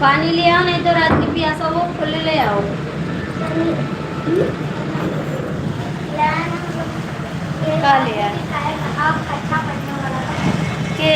पानी ले आओ, नहीं तो रात की प्यासा वो फुल ले आओ। का ले आओ के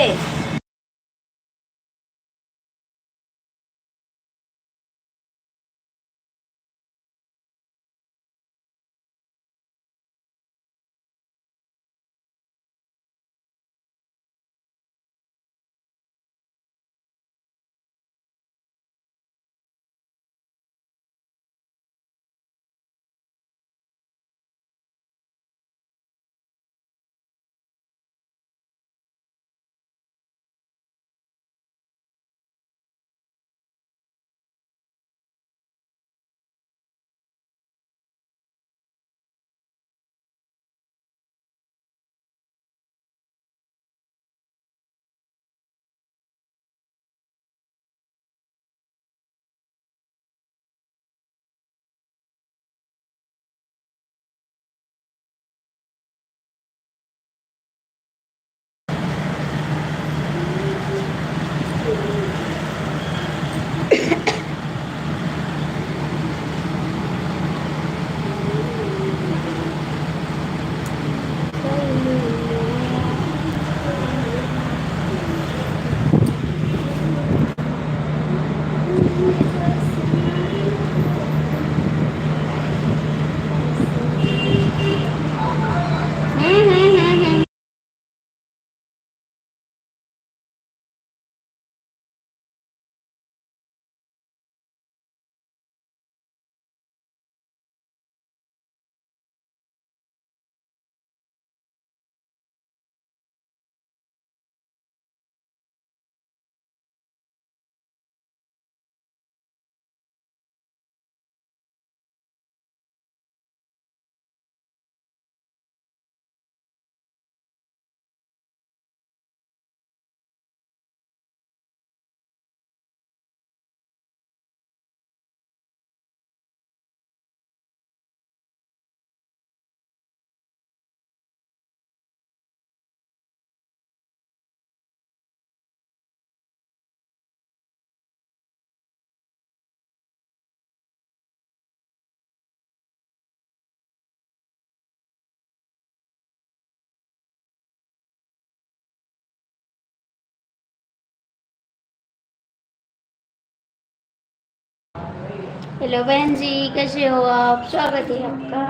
हेलो बहन जी, कैसे हो आप? स्वागत है आपका,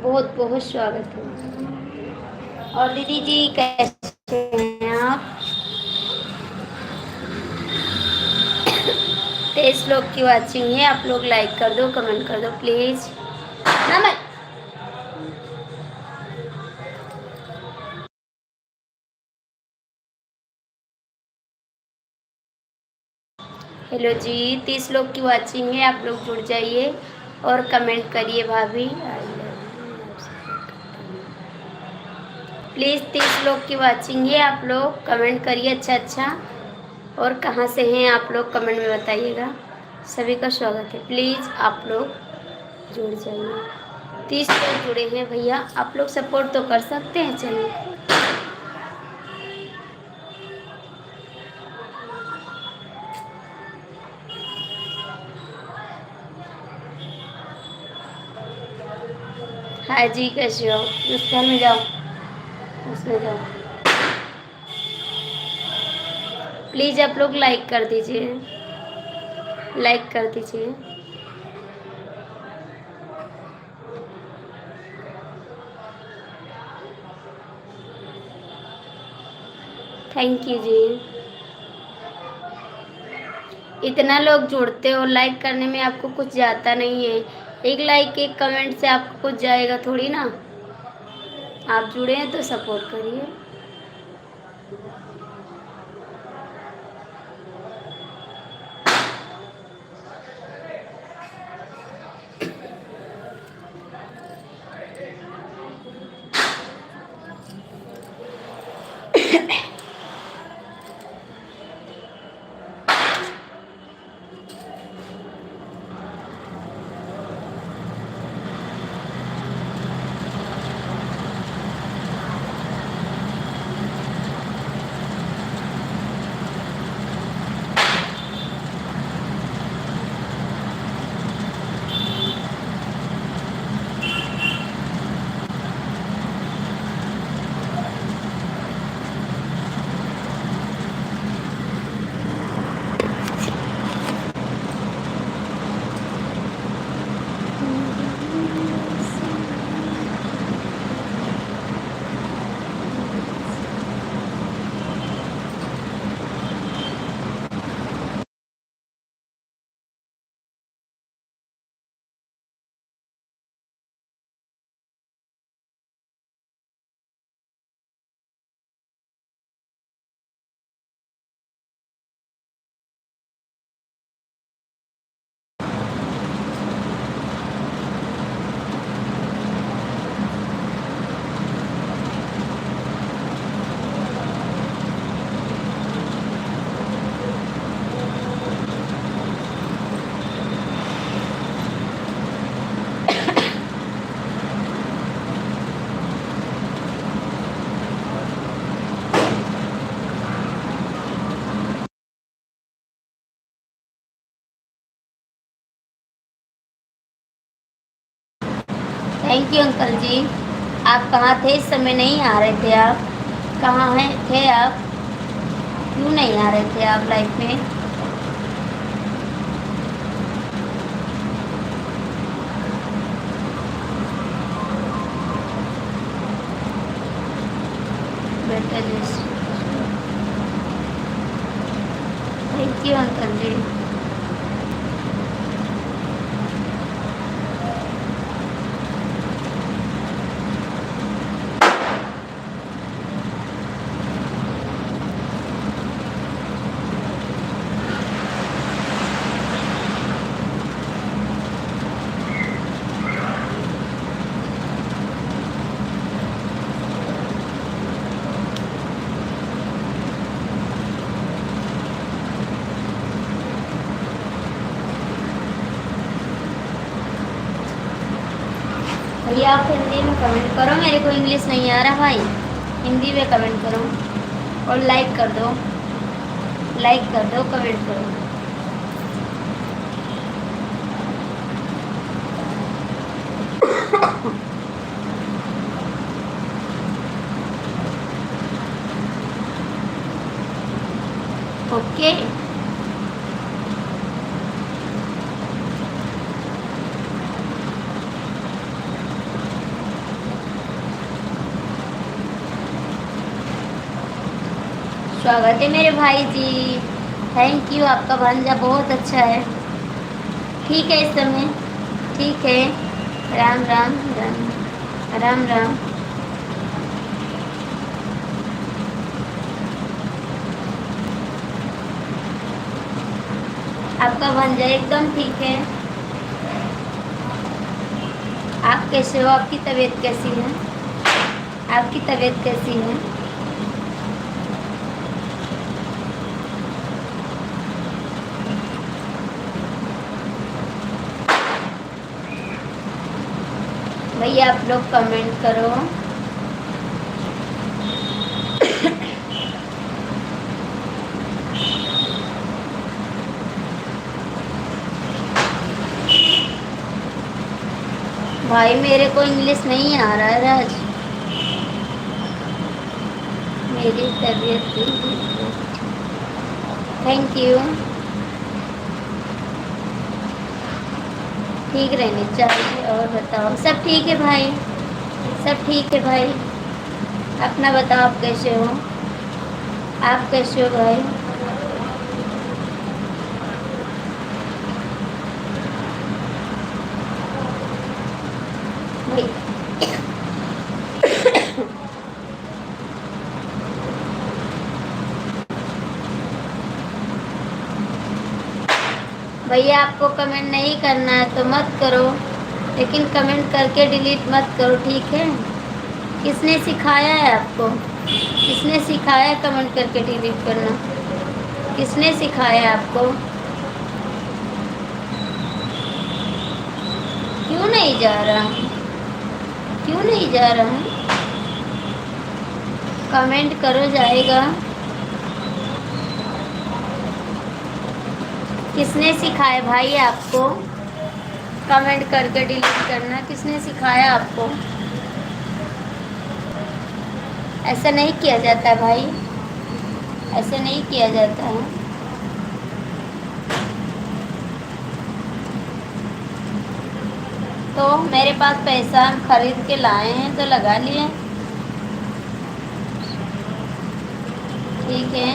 बहुत बहुत स्वागत है। और दीदी जी कैसे हैं आप? 23 लोग की वाचिंग है, आप लोग लाइक कर दो, कमेंट कर दो प्लीज। नमन हेलो जी, 30 लोग की वाचिंग है, आप लोग जुड़ जाइए और कमेंट करिए भाभी। प्लीज़ 30 लोग की वाचिंग है, आप लोग कमेंट करिए अच्छा अच्छा। और कहाँ से हैं आप लोग कमेंट में बताइएगा। सभी का स्वागत है, प्लीज़ आप लोग जुड़ जाइए। 30 लोग जुड़े हैं भैया, आप लोग सपोर्ट तो कर सकते हैं। चलिए हाँ जी, कैसे हो? उस घर में जाओ, उसमें जाओ। प्लीज़ आप लोग लाइक कर दीजिए, लाइक कर दीजिए। थैंक यू जी। इतना लोग जुड़ते हो, लाइक करने में आपको कुछ जाता नहीं है। एक लाइक एक कमेंट से आपको कुछ जाएगा थोड़ी ना। आप जुड़े हैं तो सपोर्ट करिए। थैंक यू अंकल जी। आप कहाँ थे इस समय? नहीं आ रहे थे आप? कहाँ हैं थे आप? क्यों नहीं आ रहे थे आप लाइफ में? बेटर थैंक यू अंकल जी। भैया आप हिंदी में कमेंट करो, मेरे को इंग्लिश नहीं आ रहा भाई। हिंदी में कमेंट करो और लाइक कर दो, लाइक कर दो, कमेंट करो। ओके स्वागत है मेरे भाई जी। Thank you. आपका भांजा बहुत अच्छा है। ठीक है इस समय, ठीक है। राम राम राम राम राम। आपका भांजा एकदम ठीक है। आप कैसे हो? आपकी तबीयत कैसी है? आपकी तबीयत कैसी है? भैया आप लोग कमेंट करो। भाई मेरे को इंग्लिश नहीं आ रहा है राज। मेरी तबीयत थैंक यू ठीक रहनी चाहिए। और बताओ सब ठीक है भाई? सब ठीक है भाई। अपना बताओ आप कैसे हो? आप कैसे हो भाई? भाई भैया आपको कमेंट नहीं करना है तो मत करो, लेकिन कमेंट करके डिलीट मत करो, ठीक है? किसने सिखाया है आपको? किसने सिखाया है कमेंट करके डिलीट करना? किसने सिखाया है आपको? क्यों नहीं जा रहा? क्यों नहीं जा रहा है? कमेंट करो, जाएगा। किसने सिखाया भाई आपको कमेंट करके डिलीट करना? किसने सिखाया आपको? ऐसा नहीं किया जाता भाई, ऐसे नहीं किया जाता है। तो मेरे पास पैसा हम खरीद के लाए हैं तो लगा लिए, ठीक है।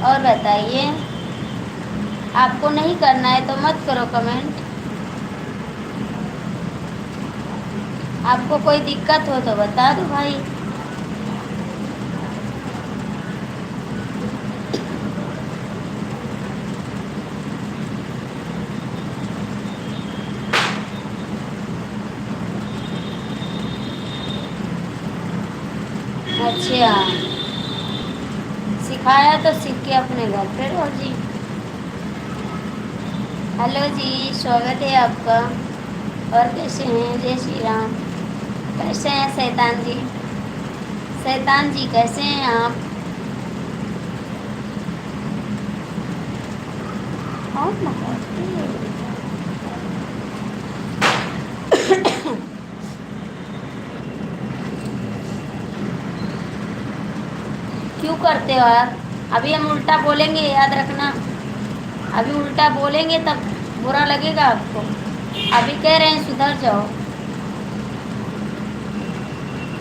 और बताइए, आपको नहीं करना है तो मत करो कमेंट। आपको कोई दिक्कत हो तो बता दो भाई। अच्छा, सिखाया तो सीख के अपने घर पे रहो जी। हेलो जी, स्वागत है आपका। और कैसे हैं? जय श्री राम। कैसे हैं शैतान जी? शैतान जी कैसे हैं आप? और क्यों करते हो यार? अभी हम उल्टा बोलेंगे, याद रखना। अभी उल्टा बोलेंगे तब बुरा लगेगा आपको। अभी कह रहे हैं सुधर जाओ,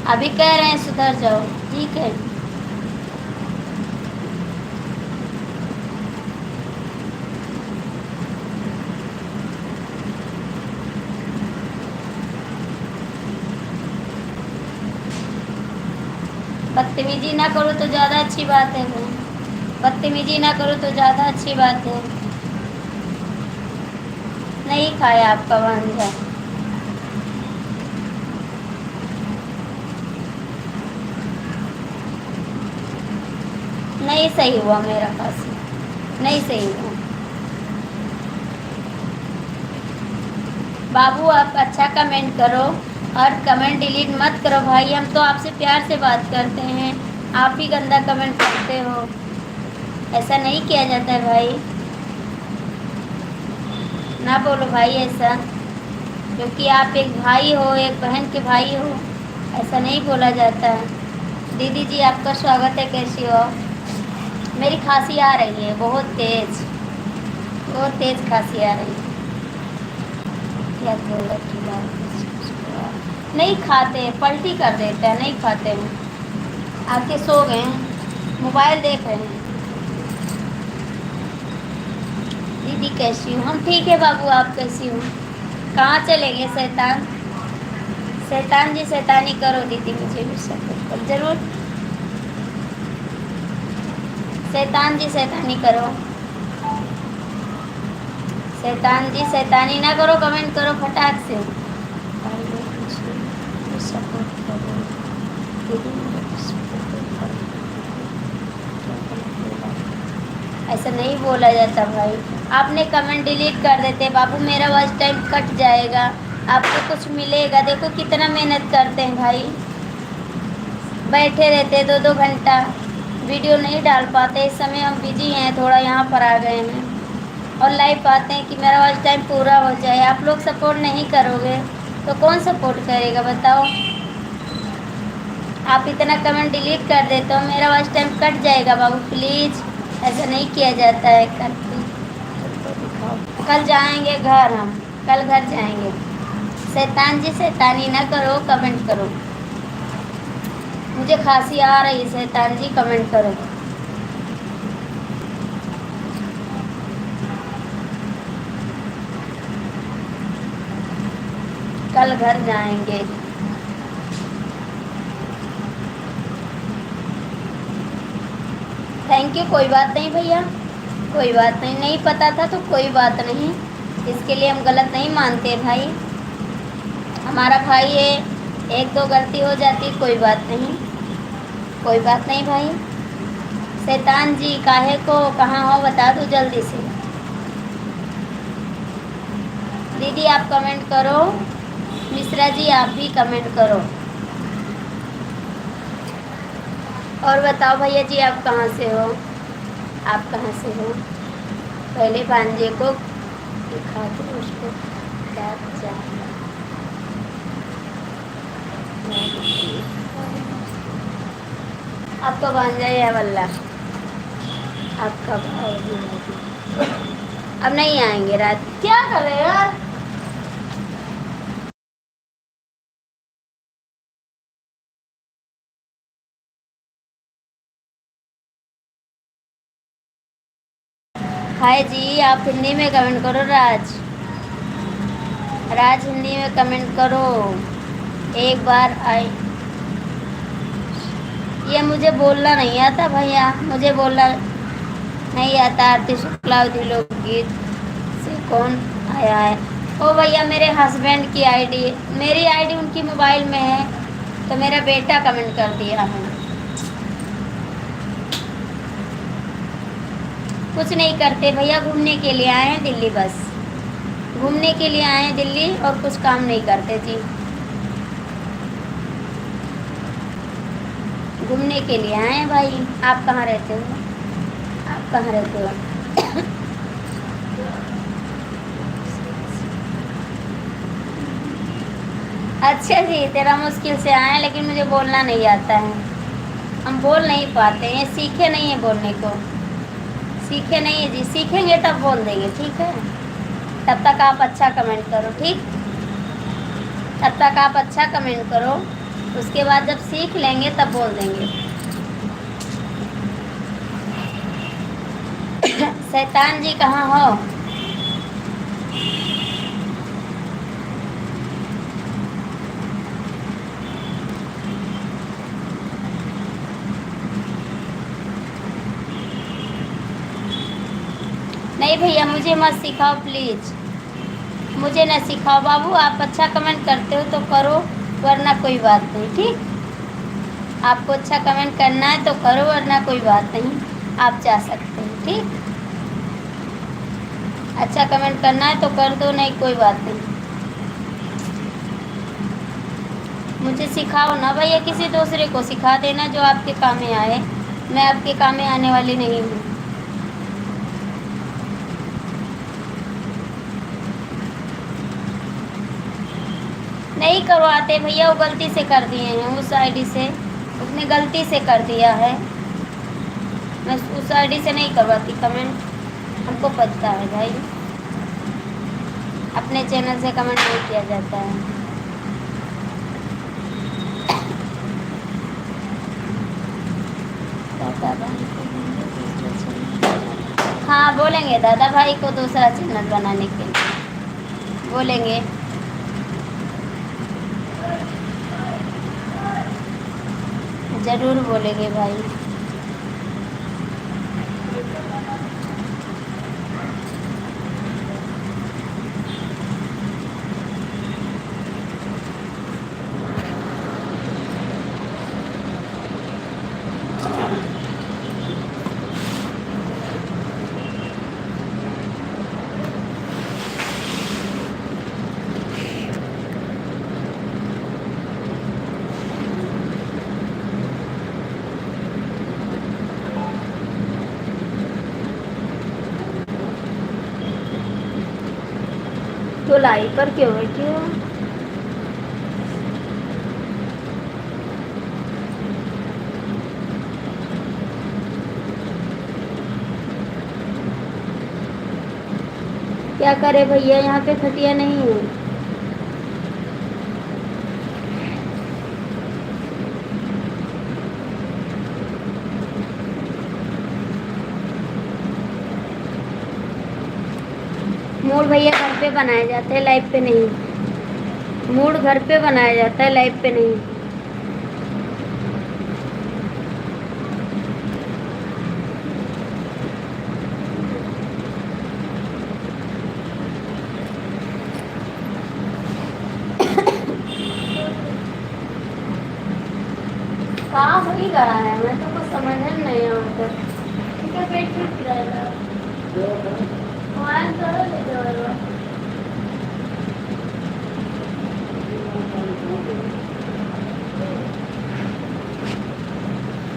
अभी कह रहे हैं सुधर जाओ, ठीक है। बदतमीजी ना करो तो ज़्यादा अच्छी बात है वो। बदतमीजी ना करो तो ज़्यादा अच्छी बात है। नहीं खाया आपका भांजा। नहीं सही हुआ मेरा खांसी, नहीं सही हुआ। बाबू आप अच्छा कमेंट करो और कमेंट डिलीट मत करो भाई, हम तो आपसे प्यार से बात करते हैं, आप ही गंदा कमेंट करते हो। ऐसा नहीं किया जाता है भाई, ना बोलो भाई ऐसा, क्योंकि आप एक भाई हो, एक बहन के भाई हो, ऐसा नहीं बोला जाता है। दीदी जी आपका स्वागत है, कैसी हो? मेरी खांसी आ रही है बहुत तेज, बहुत तेज खांसी आ रही है। क्या बोला कि नहीं खाते, पलटी कर देते हैं, नहीं खाते हैं। आके सो गए हैं, मोबाइल देख रहे हैं। दीदी कैसी हूँ? हम ठीक है बाबू, आप कैसी हो? कहाँ चले गए शैतान? शैतान जी शैतानी करो दीदी, मुझे भी सपोर्ट करो जरूर। शैतान जी शैतानी करो, शैतान जी शैतानी ना करो, कमेंट करो फटाक से। सपोर्ट करो दीदी, ऐसा नहीं बोला जाता भाई। आपने कमेंट डिलीट कर देते बाबू, मेरा वॉच टाइम कट जाएगा, आपको कुछ मिलेगा। देखो कितना मेहनत करते हैं भाई, बैठे रहते 2-2 घंटा, वीडियो नहीं डाल पाते। इस समय हम बिजी हैं, थोड़ा यहाँ पर आ गए हैं और लाइव पाते हैं कि मेरा वॉच टाइम पूरा हो जाए। आप लोग सपोर्ट नहीं करोगे तो कौन सपोर्ट करेगा बताओ? आप इतना कमेंट डिलीट कर देते हो, मेरा वॉच टाइम कट जाएगा बाबू, प्लीज़ ऐसा नहीं किया जाता है। कल जाएंगे घर, हम कल घर जाएंगे। शैतान जी शैतानी ना करो, कमेंट करो। मुझे खांसी आ रही है, शैतान जी कमेंट करो। कल घर जाएंगे। थैंक यू, कोई बात नहीं भैया, कोई बात नहीं, नहीं पता था तो कोई बात नहीं, इसके लिए हम गलत नहीं मानते भाई। हमारा भाई है, 1-2 गलती हो जाती, कोई बात नहीं, कोई बात नहीं भाई। शैतान जी काहे को, कहाँ हो बता दो जल्दी से। दीदी आप कमेंट करो, मिश्रा जी आप भी कमेंट करो। और बताओ भैया जी आप कहाँ से हो, आप कहाँ से हो? पहले भांजे को दिखा दो, उसको क्या चाहिए। आपका भांजा है वल्ला, आपका भाई अब नहीं आएंगे रात। क्या कर रहे हो यार? हाय जी, आप हिंदी में कमेंट करो। राज, राज हिंदी में कमेंट करो एक बार। आई ये मुझे बोलना नहीं आता भैया, मुझे बोलना नहीं आता। आरती शुक्लावती लोकगीत से कौन आया है? ओ भैया मेरे हस्बैंड की आईडी, मेरी आईडी उनकी मोबाइल में है, तो मेरा बेटा कमेंट कर दिया है। कुछ नहीं करते भैया, घूमने के लिए आए हैं दिल्ली, बस घूमने के लिए आए हैं दिल्ली और कुछ काम नहीं करते जी, घूमने के लिए आए हैं भाई। आप कहाँ रहते हो? आप कहाँ रहते हो? अच्छा जी, तेरा मुश्किल से आए, लेकिन मुझे बोलना नहीं आता है। हम बोल नहीं पाते हैं, सीखे नहीं है बोलने को, सीखे नहीं है जी, सीखेंगे तब बोल देंगे, ठीक है। तब तक आप अच्छा कमेंट करो, ठीक। तब तक आप अच्छा कमेंट करो, उसके बाद जब सीख लेंगे तब बोल देंगे। शैतान जी कहाँ हो? नहीं भैया, मुझे मत सिखाओ प्लीज़, मुझे न सिखाओ बाबू। आप अच्छा कमेंट करते हो तो करो, वरना कोई बात नहीं, ठीक। आपको अच्छा कमेंट करना है तो करो, वरना कोई बात नहीं, आप जा सकते हो, ठीक। अच्छा कमेंट करना है तो कर दो, नहीं कोई बात नहीं। मुझे सिखाओ ना भैया, किसी दूसरे को सिखा देना जो आपके काम में आए। मैं आपके काम में आने वाली नहीं हूँ। नहीं करवाते भैया, वो गलती से कर दिए हैं उस आईडी से, उसने गलती से कर दिया है। मैं उस आईडी से नहीं करवाती कमेंट, हमको पता है भाई, अपने चैनल से कमेंट नहीं किया जाता है। दादा भाई को, हाँ बोलेंगे दादा भाई को दूसरा चैनल बनाने के लिए बोलेंगे। ज़रूर बोलेंगे भाई। तो लाइव पर क्यों बैठी हो? क्या करे भैया, यहाँ पे खटिया नहीं है। मूड भैया घर पे बनाए जाते हैं, लाइव पे नहीं। मूड घर पे बनाया जाता है, लाइव पे नहीं। कहाँ हो ही रहा है, मैं तो कुछ समझ नहीं आता। ठीक है, पेट ठीक रहेगा। मोबाइल करो ले जाओ।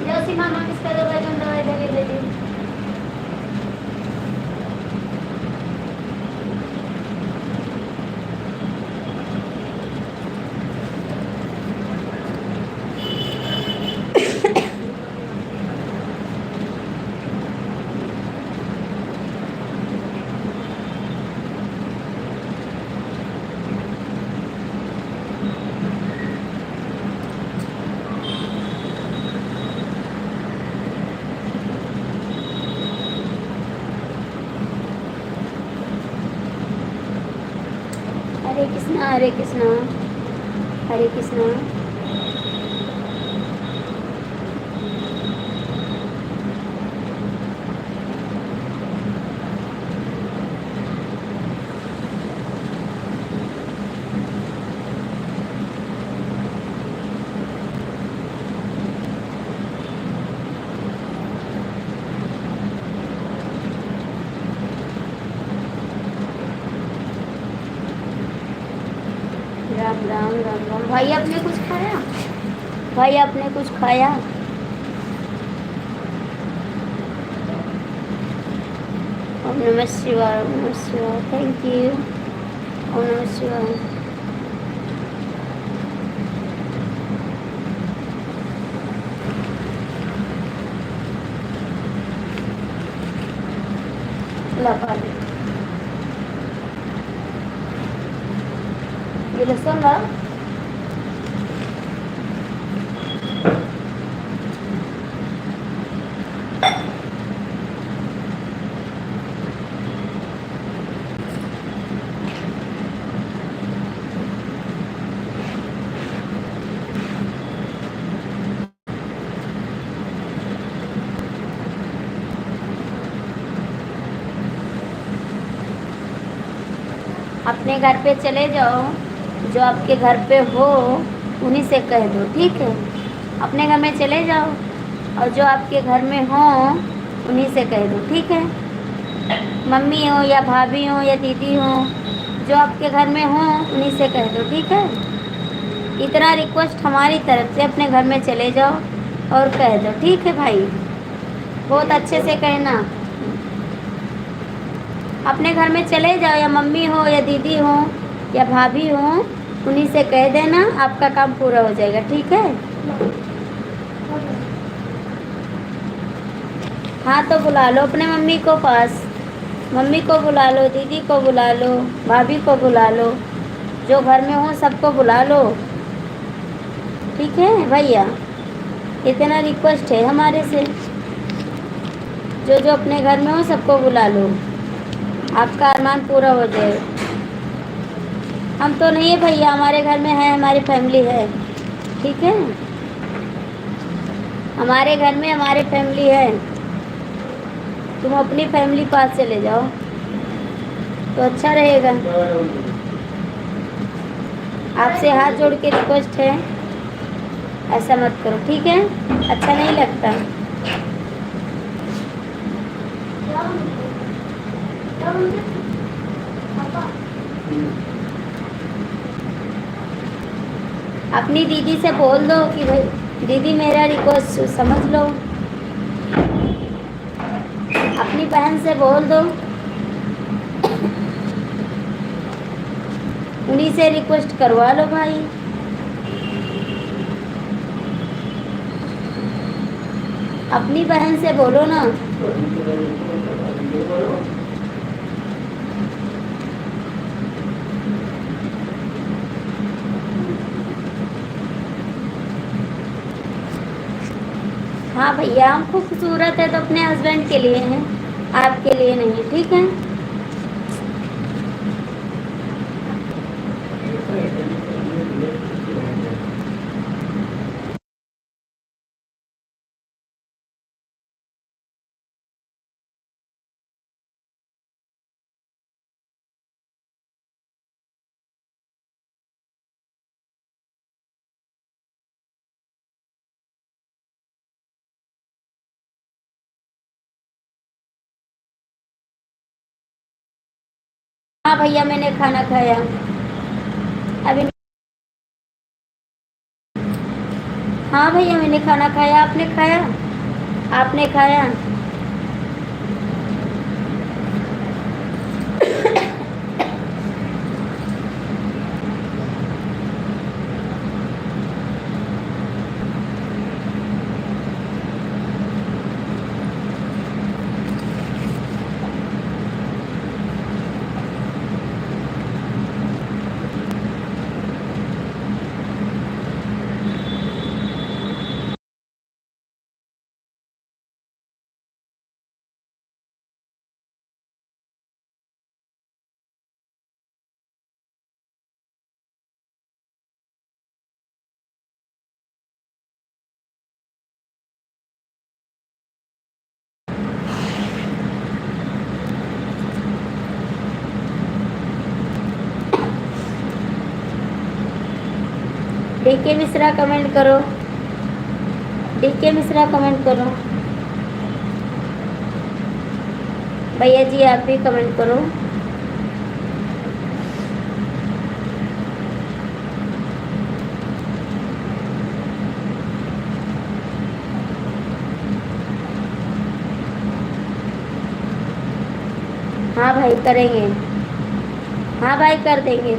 जो सीमा माँ किसका दवाई तुम दवाई दे दे दी। हरे कृष्णा हरे कृष्णा हरे कृष्णा। राम राम राम राम। भाई आपने कुछ खाया? भाई आपने कुछ खाया? ओम नमः शिवाय, ओम नमः शिवाय, थैंक यू। ओम नमः शिवाय। ला पानी, ये लहसुन ला। अपने घर पे चले जाओ, जो आपके घर पे हो उन्हीं से कह दो, ठीक है। अपने घर में चले जाओ और जो आपके घर में हो उन्हीं से कह दो, ठीक है। मम्मी हो या भाभी हो या दीदी हो, जो आपके घर में हो उन्हीं से कह दो, ठीक है। इतना रिक्वेस्ट हमारी तरफ से, अपने घर में चले जाओ और कह दो, ठीक है भाई। बहुत अच्छे से कहना। अपने घर में चले जाओ, या मम्मी हो या दीदी हो या भाभी हो, उन्हीं से कह देना, आपका काम पूरा हो जाएगा, ठीक है। हाँ तो बुला लो अपने मम्मी को पास, मम्मी को बुला लो, दीदी को बुला लो, भाभी को बुला लो, जो घर में हो सबको बुला लो, ठीक है भैया। इतना रिक्वेस्ट है हमारे से, जो जो अपने घर में हो सबको बुला लो, आपका अरमान पूरा हो जाए। हम तो नहीं है भैया, हमारे घर में है, हमारी फैमिली है, ठीक है। हमारे घर में हमारी फैमिली है, तुम अपनी फैमिली पास चले जाओ तो अच्छा रहेगा। आपसे हाथ जोड़ के रिक्वेस्ट है, ऐसा मत करो, ठीक है। अच्छा नहीं लगता। अपनी दीदी से बोल दो कि भाई दीदी मेरा रिक्वेस्ट समझ लो, अपनी बहन से बोल दो, उन्हीं से रिक्वेस्ट करवा लो भाई। अपनी बहन से बोलो ना। हाँ भैया, हम खूबसूरत है तो अपने हस्बैंड के लिए हैं, आपके लिए नहीं, ठीक है। हाँ भैया, मैंने खाना खाया अभी। हाँ भैया, मैंने खाना खाया, आपने खाया? आपने खाया? डीके मिश्रा कमेंट करो, डीके मिश्रा कमेंट करो। भैया जी आप भी कमेंट करो। हाँ भाई करेंगे, हाँ भाई कर देंगे।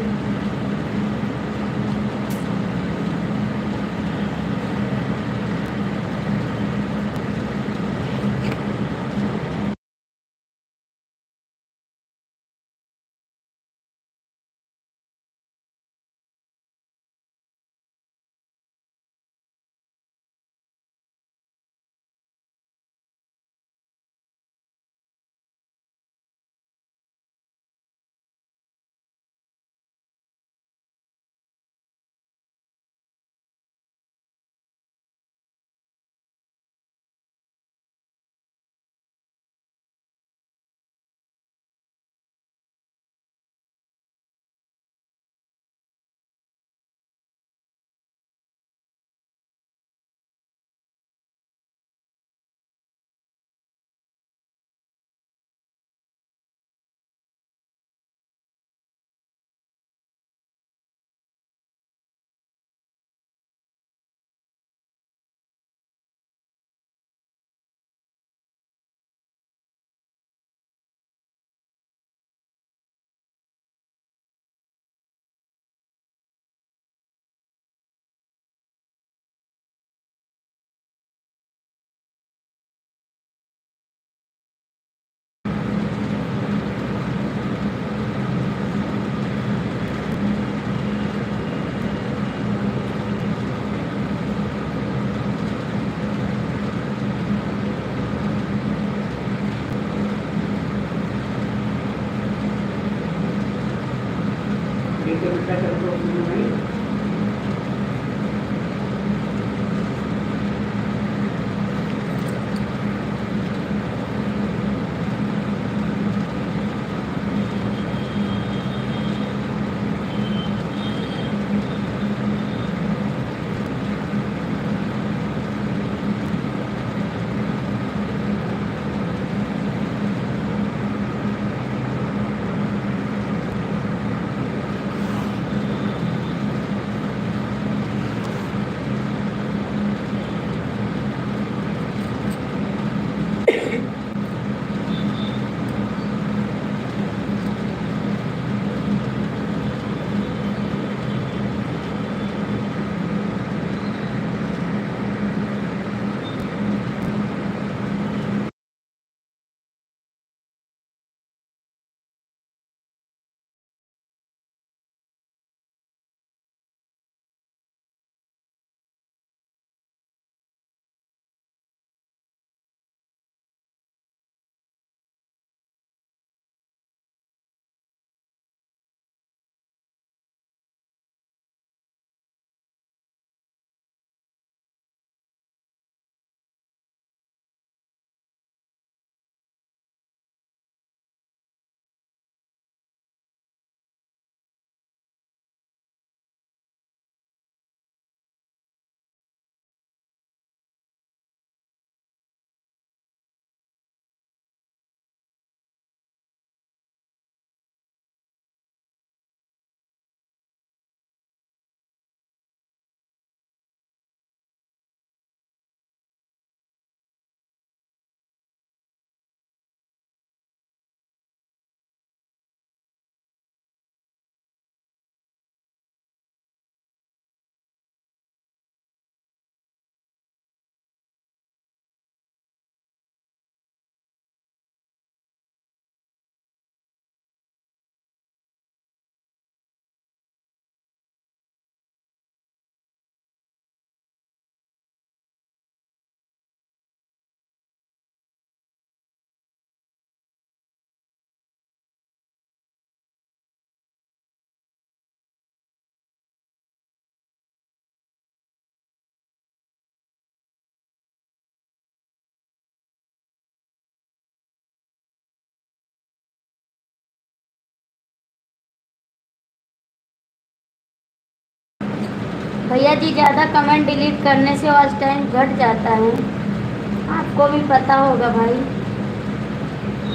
भैया जी ज़्यादा कमेंट डिलीट करने से वॉच टाइम घट जाता है। आपको भी पता होगा भाई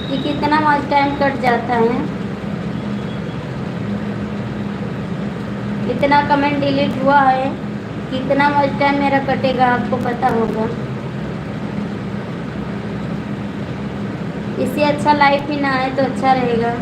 कि कितना वॉच टाइम कट जाता है। कितना कमेंट डिलीट हुआ है, कितना वॉच टाइम मेरा कटेगा, आपको पता होगा। इससे अच्छा लाइफ ही ना आए तो अच्छा रहेगा।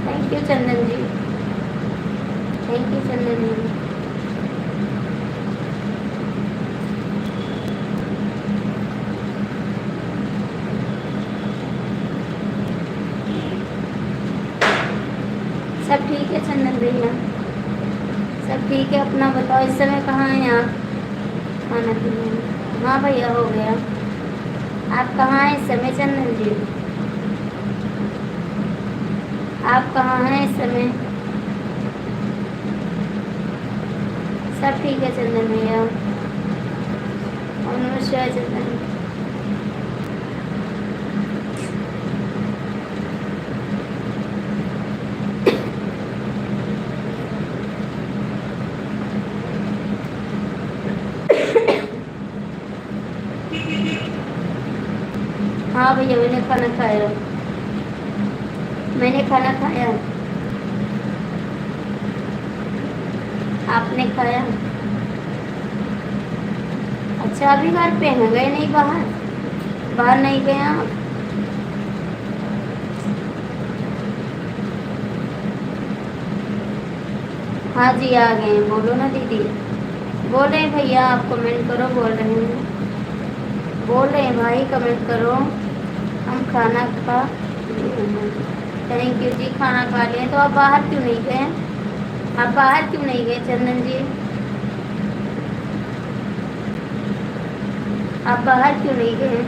Thank you Chandan ji, thank you Chandan ji. सब ठीक है चंदन भैया, सब ठीक है। अपना बताओ, इस समय कहाँ हैं आप? खाना पीना? हाँ भैया हो गया। आप कहाँ हैं इस समय चंदन जी? आप कहाँ हैं इस समय? सब ठीक है चंदन भैया। और नमस्कार चंदन। हाँ भैया मैंने खाना खाया, मैंने खाना खाया। आपने खाया? अच्छा अभी घर पे हैं, गए नहीं बाहर? बाहर नहीं गए आप? हाँ जी आ गए हैं। बोलो ना दीदी। बोल रहे हैं भैया, आप कमेंट करो। बोल रहे हैं, बोल रहे हैं भाई कमेंट करो। हम खाना खा लिए हैं। थैंक यू जी, खाना खा लिए। तो आप बाहर क्यों नहीं गए? आप बाहर क्यों नहीं गए चंदन जी? आप बाहर क्यों नहीं गए?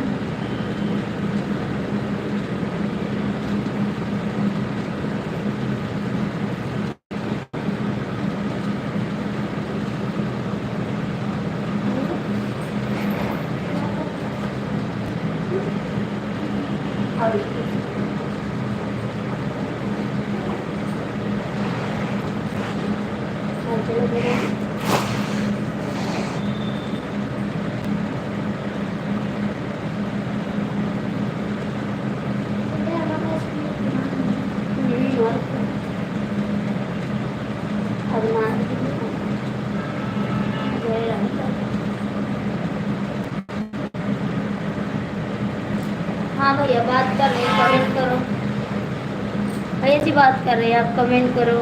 हाँ भैया बात कर रहे हैं, कमेंट करो। भैया जी बात कर रहे हैं, आप कमेंट करो।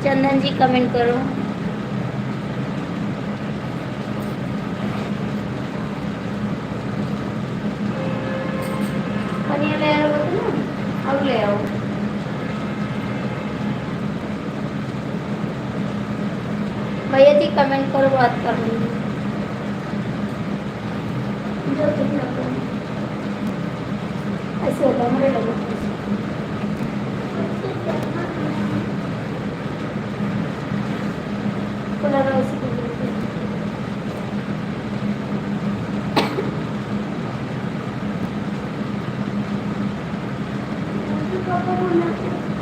चंदन जी कमेंट करो। पनीर ले आओ ना, अब ले आओ। भैया जी कमेंट करो, बात कर रही हूँ। ऐसे होता है मेरे लोगों को। खुला रहा उसी को बोलते हैं।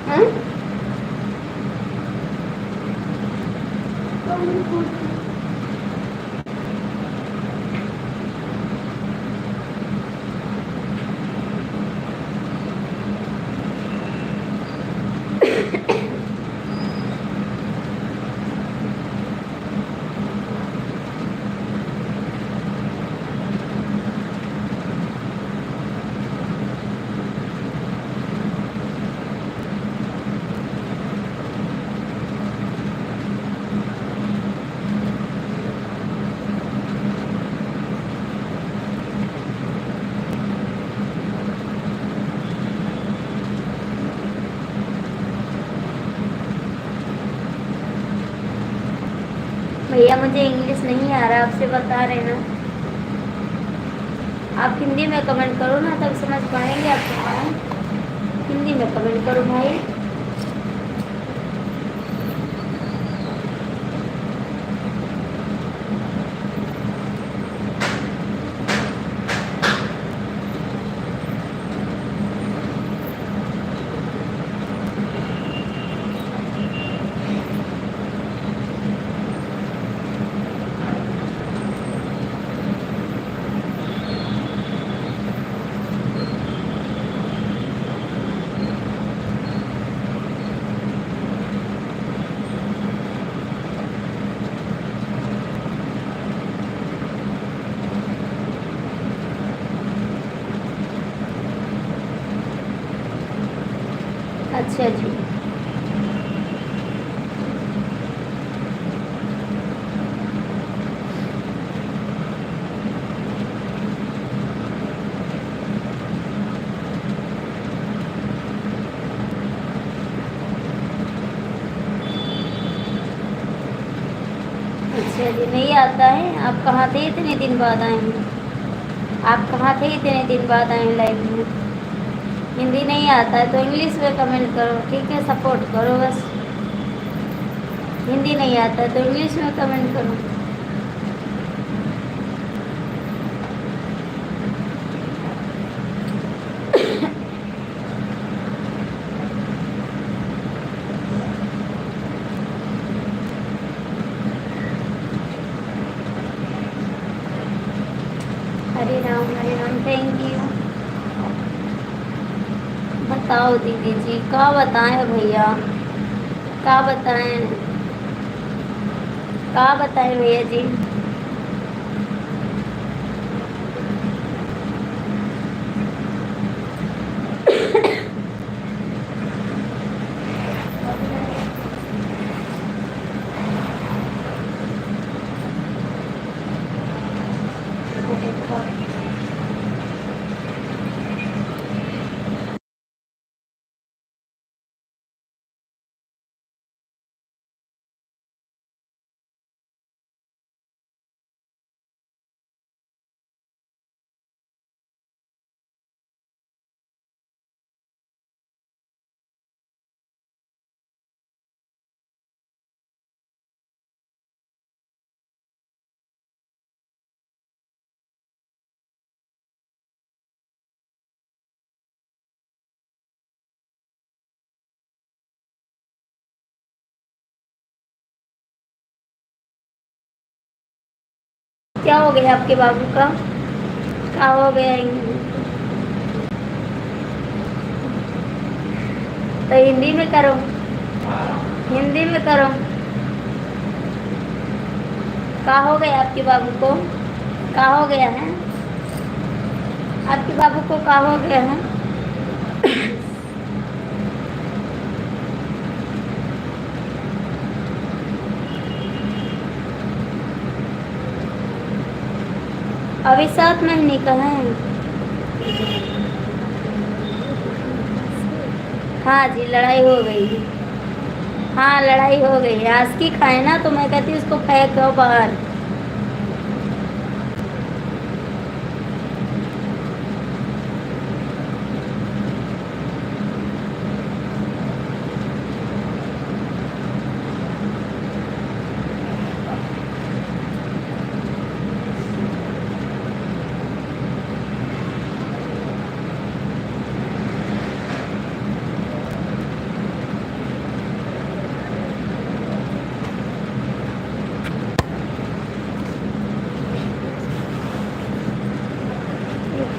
हैं? भैया मुझे इंग्लिश नहीं आ रहा, आपसे बता रहे ना। आप हिंदी में कमेंट करो ना, तब समझ पाएंगे आप। हिंदी में कमेंट करो भाई। अच्छा जी। अच्छा जी, नहीं आता है। आप कहाँ थे इतने दिन बाद आए हैं? आप कहाँ थे इतने दिन बाद आए हैं लाइव में? हिंदी नहीं आता है तो इंग्लिश में कमेंट करो, ठीक है? सपोर्ट करो बस। हिंदी नहीं आता है तो इंग्लिश में कमेंट करो। हरे राम थैंक यू। बताओ दीदी जी, क्या बताएं भैया, क्या बताएं, क्या बताएं भैया जी? क्या हो गया आपके बाबू का? क्या हो गया? तो हिंदी में करो, हिंदी में करो। क्या हो गया आपके बाबू को? क्या हो गया है आपके बाबू को? क्या हो गया है? अभी 7 महीने का है। हाँ जी, लड़ाई हो गई है। हाँ, लड़ाई हो गई है। आज की खाए ना तो मैं कहती हूँ उसको फेंक दो बाहर।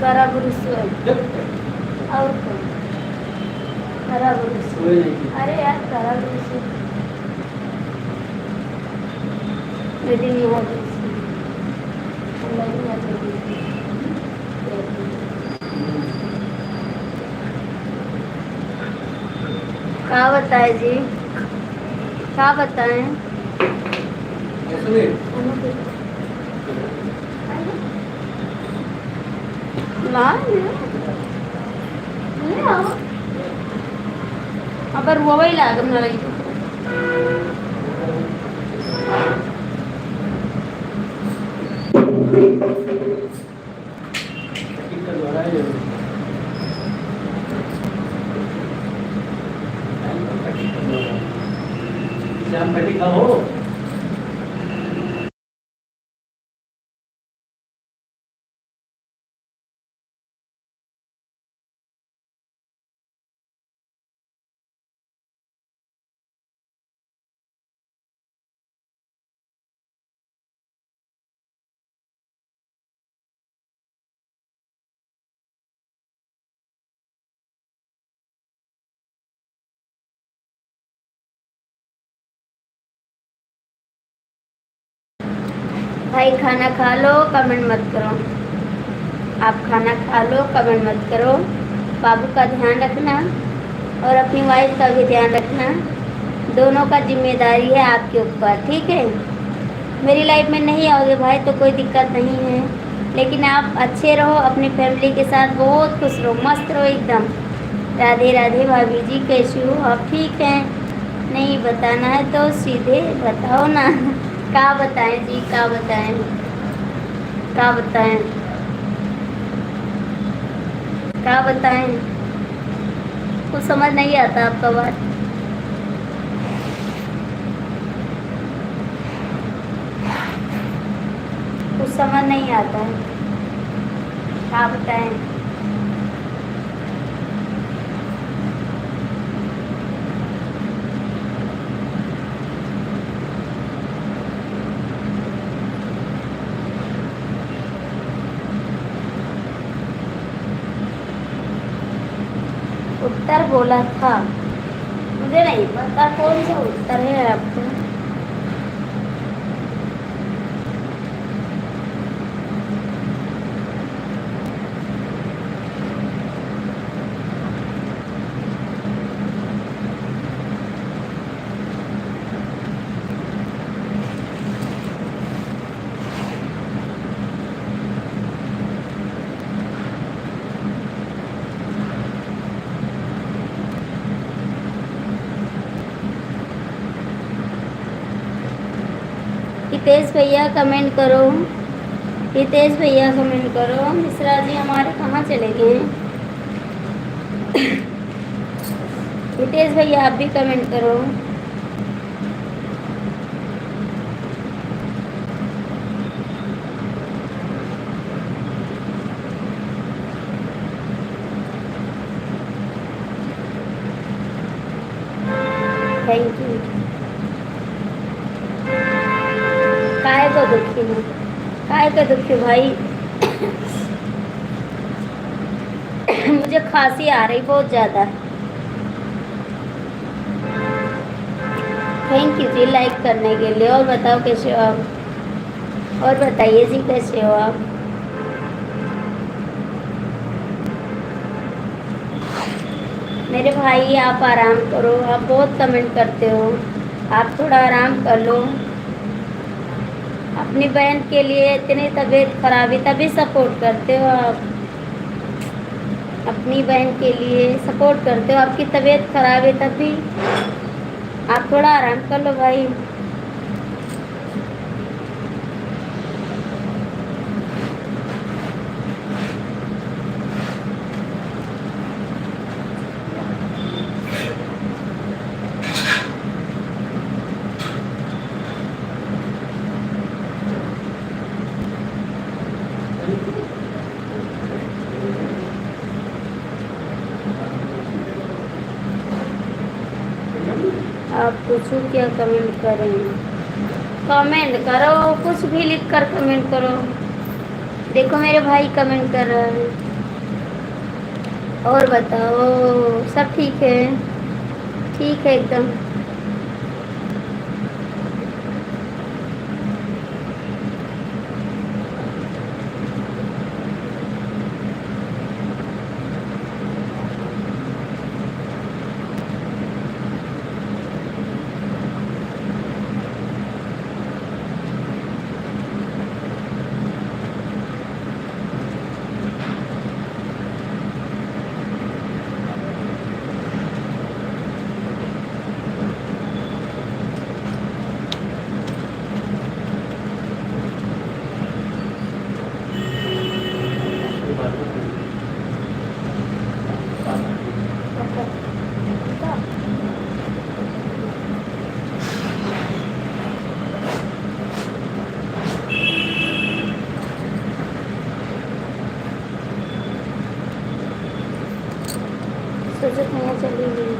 करा पुरुष और कौन? करा पुरुष। अरे यार, करा पुरुष बेटी नहीं हो क्या बताए जी, क्या बताएं? अगर वो वही लागम ना लगी भाई खाना खा लो, कमेंट मत करो। आप खाना खा लो, कमेंट मत करो। बाबू का ध्यान रखना और अपनी वाइफ का भी ध्यान रखना। दोनों का जिम्मेदारी है आपके ऊपर, ठीक है। मेरी लाइफ में नहीं आओगे भाई तो कोई दिक्कत नहीं है, लेकिन आप अच्छे रहो, अपनी फैमिली के साथ बहुत खुश रहो, मस्त रहो एकदम। राधे राधे भाभी जी, कैसी हो आप? ठीक हैं? नहीं बताना है तो सीधे बताओ ना। क्या बताएं जी, क्या बताएं, क्या बताएं, क्या बताएं? कुछ समझ नहीं आता आपका बात। कुछ समझ नहीं आता है, क्या बताएं? उत्तर बोला था, मुझे नहीं पता कौन सा उत्तर है आपको। हितेश भैया कमेंट करो, हितेश भैया कमेंट करो। मिश्रा जी हमारे कहाँ चले गए? हितेश भैया आप भी कमेंट करो। Thank you. काय को दुखी हूँ, काय का दुखी भाई? मुझे खांसी आ रही बहुत ज़्यादा। थैंक यू जी लाइक करने के लिए। और बताओ कैसे हो आप? और बताइए जी कैसे हो आप? मेरे भाई आप आराम करो, आप बहुत कमेंट करते हो, आप थोड़ा आराम कर लो। अपनी बहन के लिए इतनी तबीयत खराब है तभी सपोर्ट करते हो आप। अपनी बहन के लिए सपोर्ट करते हो, आपकी तबीयत खराब है तभी। आप थोड़ा आराम कर लो भाई। आप पूछो क्या कमेंट करें? कमेंट करो, कुछ भी लिख कर कमेंट करो। देखो मेरे भाई कमेंट कर रहा है। और बताओ सब ठीक है? ठीक है एकदम। सोचो कहाँ चली गई।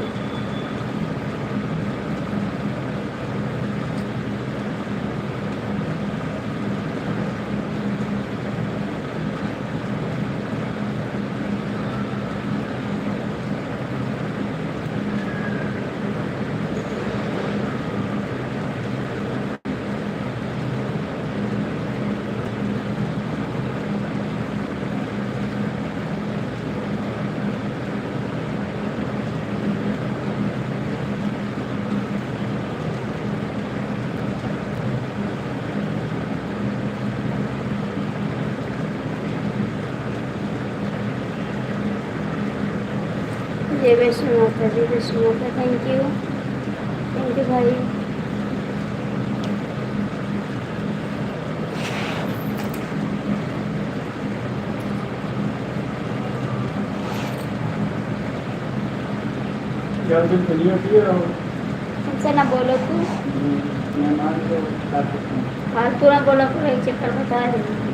जय वैष्णो माता, जय वैष्णो माता। थैंक यू भाई। हमसे ना बोलो तू, फालतू ना बोला, पूरा एक चक्कर बता रही।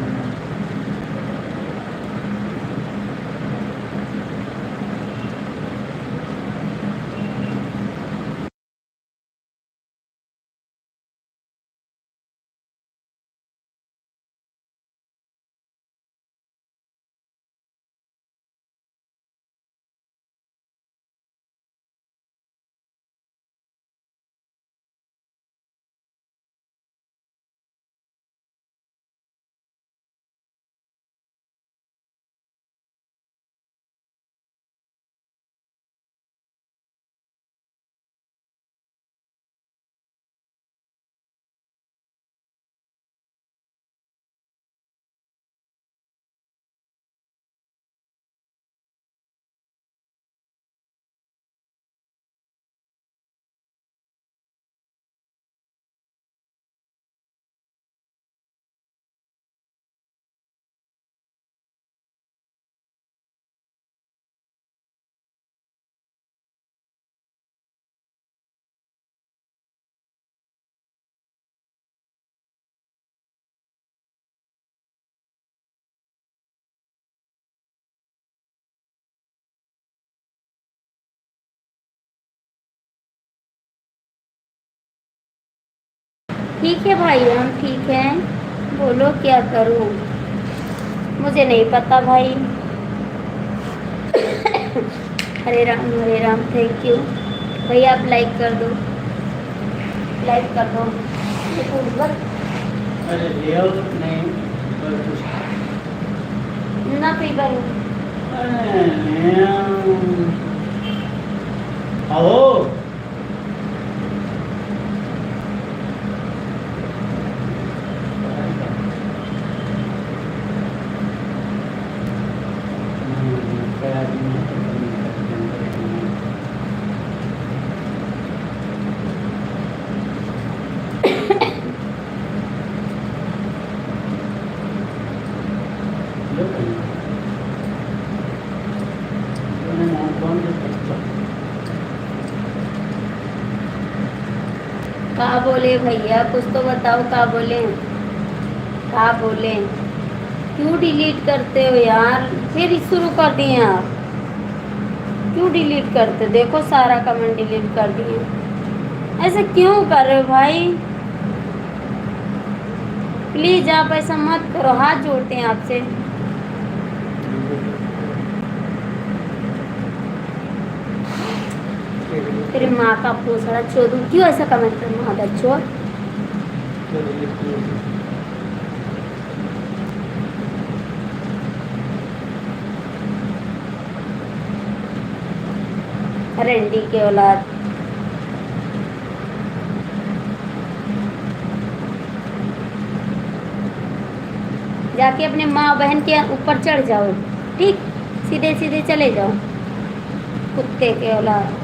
ठीक है भाई, हम ठीक हैं। बोलो क्या करूं, मुझे नहीं पता भाई। हरे राम। थैंक यू भैया, आप लाइक कर दो, लाइक कर दो। अरे नहीं ना पी भाई। आओ कहा बोले भैया, कुछ तो बताओ, कहा बोले, कहा बोले। क्यों डिलीट करते हो यार, फिर शुरू कर दिए आप। क्यों डिलीट करते, देखो सारा कमेंट डिलीट कर दिए। ऐसे क्यों कर रहे हो भाई, प्लीज आप ऐसा मत करो, हाथ जोड़ते हैं आपसे। तेरे माँ का पूछड़ा चोदू, क्यों ऐसा कमेंट कर माँ चोर। रेंडी के औलाद। जाके अपने माँ बहन के ऊपर चढ़ जाओ, ठीक, सीधे सीधे चले जाओ, कुत्ते के औलाद।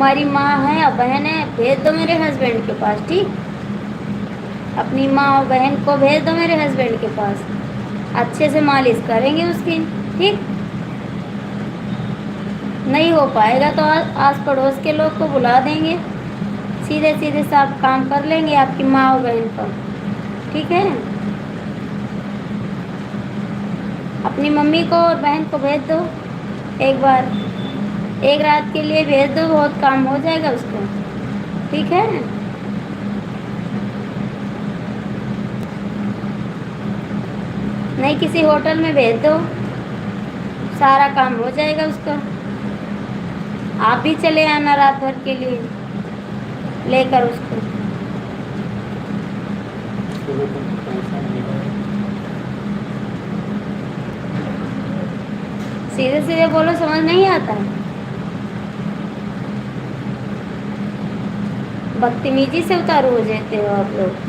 तुम्हारी माँ है या बहन है, भेज दो मेरे हस्बैंड के पास, ठीक। अपनी माँ और बहन को भेज दो मेरे हस्बैंड के पास, अच्छे से मालिश करेंगे उसकी, ठीक। नहीं हो पाएगा तो आस पड़ोस के लोग को बुला देंगे, सीधे सीधे साफ काम कर लेंगे आपकी माँ और बहन का, ठीक है। अपनी मम्मी को और बहन को भेज दो एक बार, एक रात के लिए भेज दो, बहुत काम हो जाएगा उसको, ठीक है। नहीं, किसी होटल में भेज दो, सारा काम हो जाएगा उसका। आप भी चले आना रात भर के लिए लेकर उसको। सीधे सीधे बोलो, समझ नहीं आता है। बदतमीजी से उतारू हो जाते हो आप लोग।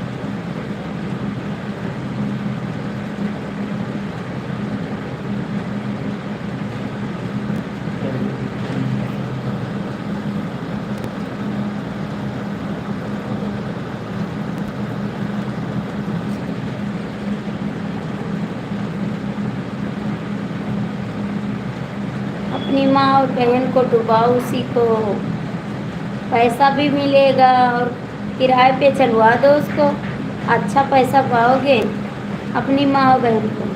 अपनी माँ और बहन को डुबाओ, उसी को पैसा भी मिलेगा और किराए पे चलवा दो उसको, अच्छा पैसा पाओगे अपनी माँ और बहन को।